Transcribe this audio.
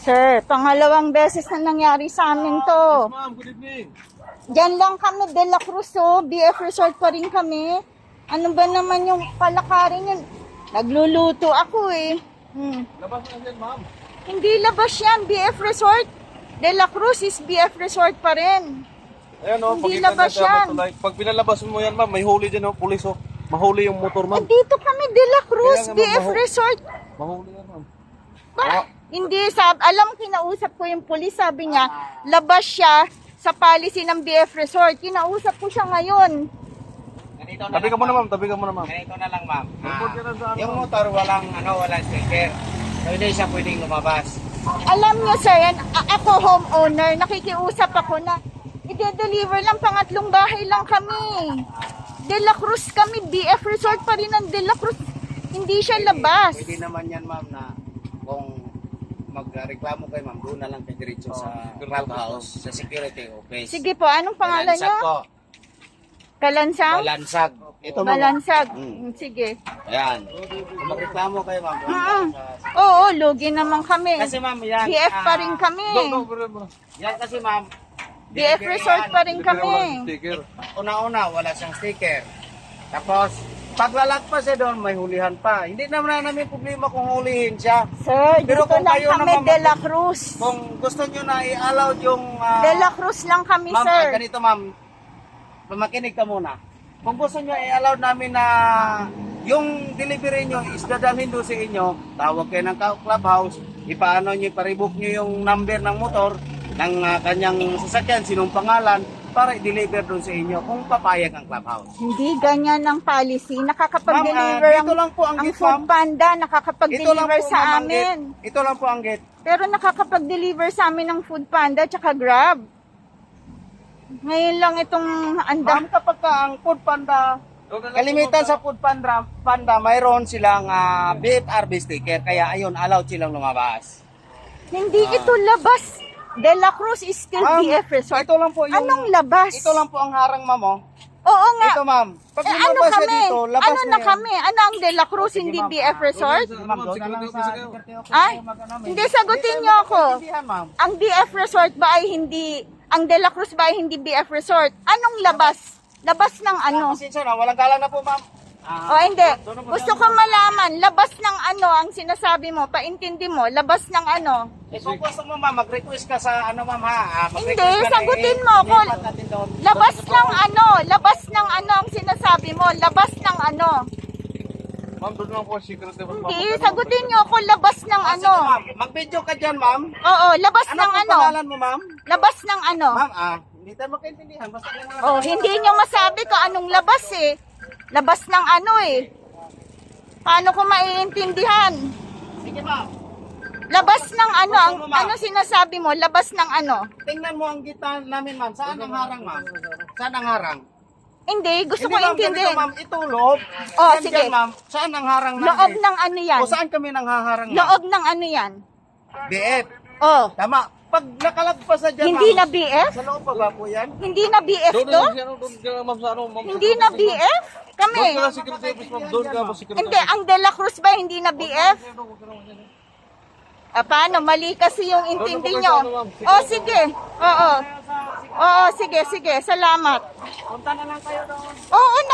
Sir, pangalawang beses na nangyari sa amin to. Yes, ma'am. Good evening. Diyan lang kami, De La Cruz, oh. BF Resort pa rin kami. Ano ba naman yung palakarin yun? Nagluluto ako eh. Labas na yan, ma'am. Hindi labas yan, BF Resort. De La Cruz is BF Resort pa rin. Ayan, oh. Hindi Pakita labas na yan. dapat, like, pag pinalabas mo yan, ma'am, may huli dyan, oh. Pulis, oh. Mahuli yung motor, ma'am. Dito kami, De La Cruz, Kaya nga, BF ma'am, Resort. Mahuli yan, ma'am. Hindi, alam, kinausap ko yung pulis, sabi niya, labas siya sa policy ng BF Resort. Kinausap ko siya ngayon. Ganito na Tabi ka lang, muna, ma'am. Tabi ka muna, ma'am. Ganito na lang, ma'am. Report ka na sa ano. Yung motor walang sticker. So hindi siya pwedeng lumabas. Alam niyo, sir, ako homeowner, nakikiusap ako na i-deliver lang, pangatlong bahay lang kami. De La Cruz kami, BF Resort pa rin ang De La Cruz. Hindi siya labas. Pwede naman yan, ma'am, na kung magreklamo kayo, ma'am, doon na lang kayo diretso sa clubhouse, sa security office. Sige po, anong pangalan Balansag niyo? po. Kalansang? Balansag. Ito, ma'am. Balansag. Mm. Sige. Ayan. Kung magreklamo kayo, ma'am, doon Mm. sa... Oo, lugi naman kami. Kasi, ma'am, yan. BF pa rin kami. Yan kasi, ma'am. BF delivery Resort yan. pa rin kami. Sticker. Una-una, wala siyang sticker. Tapos, paglalagpas siya doon, may hulihan pa. Hindi naman namin problema kung hulihin siya. Sir, Pero dito kung lang kayo kami, naman De La Cruz. Kung gusto nyo na i-allow yung... De La Cruz lang kami, ma'am, sir. ganito, ma'am. Makinig ka muna. Kung gusto nyo i-allow namin na yung delivery nyo is dadalhin doon sa inyo, tawag kayo ng clubhouse, ipaano nyo, iparebook nyo yung number ng motor, ng kanyang sasakyan, sinong pangalan, para i-deliver doon sa inyo kung papayag ang clubhouse. Hindi ganyan ang policy. Nakakapag-deliver Ma'am, dito lang po ang gate, Food ma'am. Panda, Ito lang nakakapag-deliver po, sa ma'am, ang amin. gate. Ito lang po ang gate. Pero nakakapag-deliver sa amin ng Food Panda tsaka Grab. Ngayon lang itong Ma'am, kapag ka ang Food Panda, kalimitan sa Food Panda, mayroon silang BFRB sticker, kaya ayun, allowed silang lumabas. Hindi ito labas. De La Cruz is still Ma'am, BF Resort. ito lang po yung... Anong labas? Ito lang po ang harang, ma'am, oh. Oo nga. Ito, ma'am. Pag Ano lumabas siya kami? dito, labas Ano na yan. kami? Ano ang De La Cruz, Sige, hindi ma'am. BF Resort? Ma'am, doon na lang sa security office Ay, kayo mag-ano, hindi, ma'am. sagutin Hindi niyo tayo ako. magkaintindihan, ma'am. Ang BF Resort ba ay hindi, ang De La Cruz ba ay hindi BF Resort? Anong labas? Labas ng ano? Pasensya na, walang galang na po, ma'am. O hindi, gusto ko malaman, labas ng ano ang sinasabi mo, paintindi mo, labas ng ano? Kung gusto mo, ma'am, mag-request ka sa ano, ma'am, ha? Hindi, Mag-request ka na, sagutin mo ako. ilipat natin doon. Labas ng ano ang sinasabi mo, labas ng ano? Ma'am, doon lang po ang secret. Hindi, sagutin niyo ako, labas ng Ah, sige, ano? ma'am. Mag-video ka dyan, ma'am. Oo, labas Ano ng ang ano? pangalan mo, ma'am? Labas ng ano? Ma'am, hindi tayo magkaintindihan. Basta ganun. Oh, hindi niyo masabi kung anong labas eh. Labas ng ano eh. Paano ko maiintindihan? Sige, ma'am. Labas ng ano, ang, Gusto mo, ma'am? ano sinasabi mo? Labas ng ano? Tingnan mo ang gitna namin, ma'am. Saan ang harang, ma'am? Saan ang harang? Hindi, gusto ko Hindi, ma'am, intindihin. ganito, ma'am. Ito, loob. Oh, Yan sige. dyan, ma'am. Saan ang harang ng Loob gate? ng ano yan? O saan kami nang haharang, ma'am? Loob ng ano yan? BF. Oh, Tama. Pag nakalagpas na dyan, hindi na ma'am. BF? Sa loob pa ba po yan? Hindi na BF Doon to? na lang, doon ka lang, ma'am, sa ano, ma'am. Hindi na BF? Kami. Doon ka lang security office, ma'am. Doon ka lang security Hindi, ang De La Cruz ba hindi na BF? Paano? Mali kasi yung intindi nyo. Oh, sige. Oo. Oo, sige, sige. Salamat. Punta na lang kayo doon. Oo na.